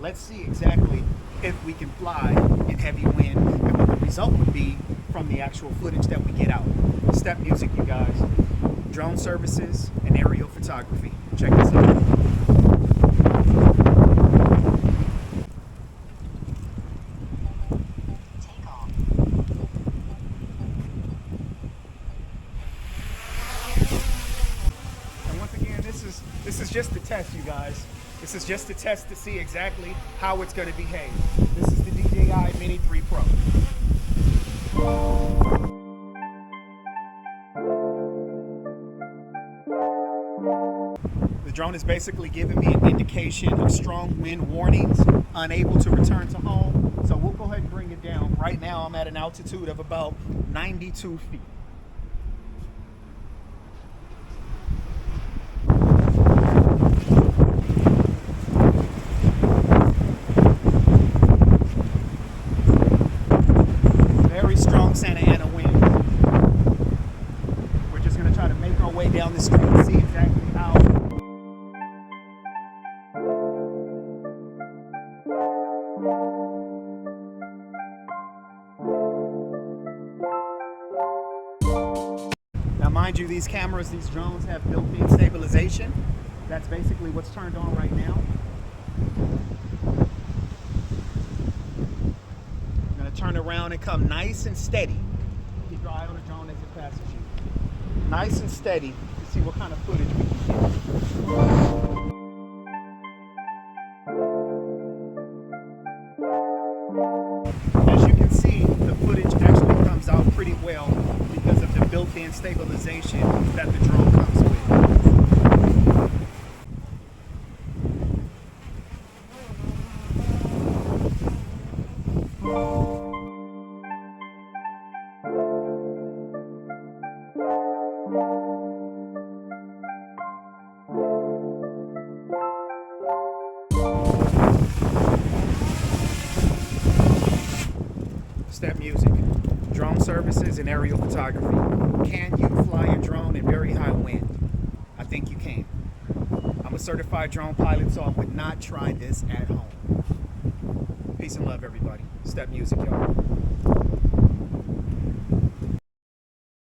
Let's see exactly if we can fly in heavy wind and what the result would be from the actual footage that we get out. Step music, you guys. Drone services and aerial photography. Check this out. And once again, this is just a test, you guys. This is just a test to see exactly how it's going to behave. This is the DJI Mini 3 Pro. The drone is basically giving me an indication of strong wind warnings, unable to return to home. So we'll go ahead and bring it down. Right now I'm at an altitude of about 92 feet. Very strong Santa Ana wind. We're just going to try to make our way down the street and see exactly how. Now mind you, these cameras, these drones have built-in stabilization. That's basically what's turned on right now. I'm going to turn around and come nice and steady. Keep your eye on the drone as it passes you. Nice and steady to see what kind of footage we can get. As you can see, the footage actually comes out pretty well because of the built-in stabilization that the drone comes with. Step music, drone services and aerial photography. Can you fly a drone in very high wind? I think you can. I'm a certified drone pilot, so I would not try this at home. Peace and love, everybody. Step music, y'all.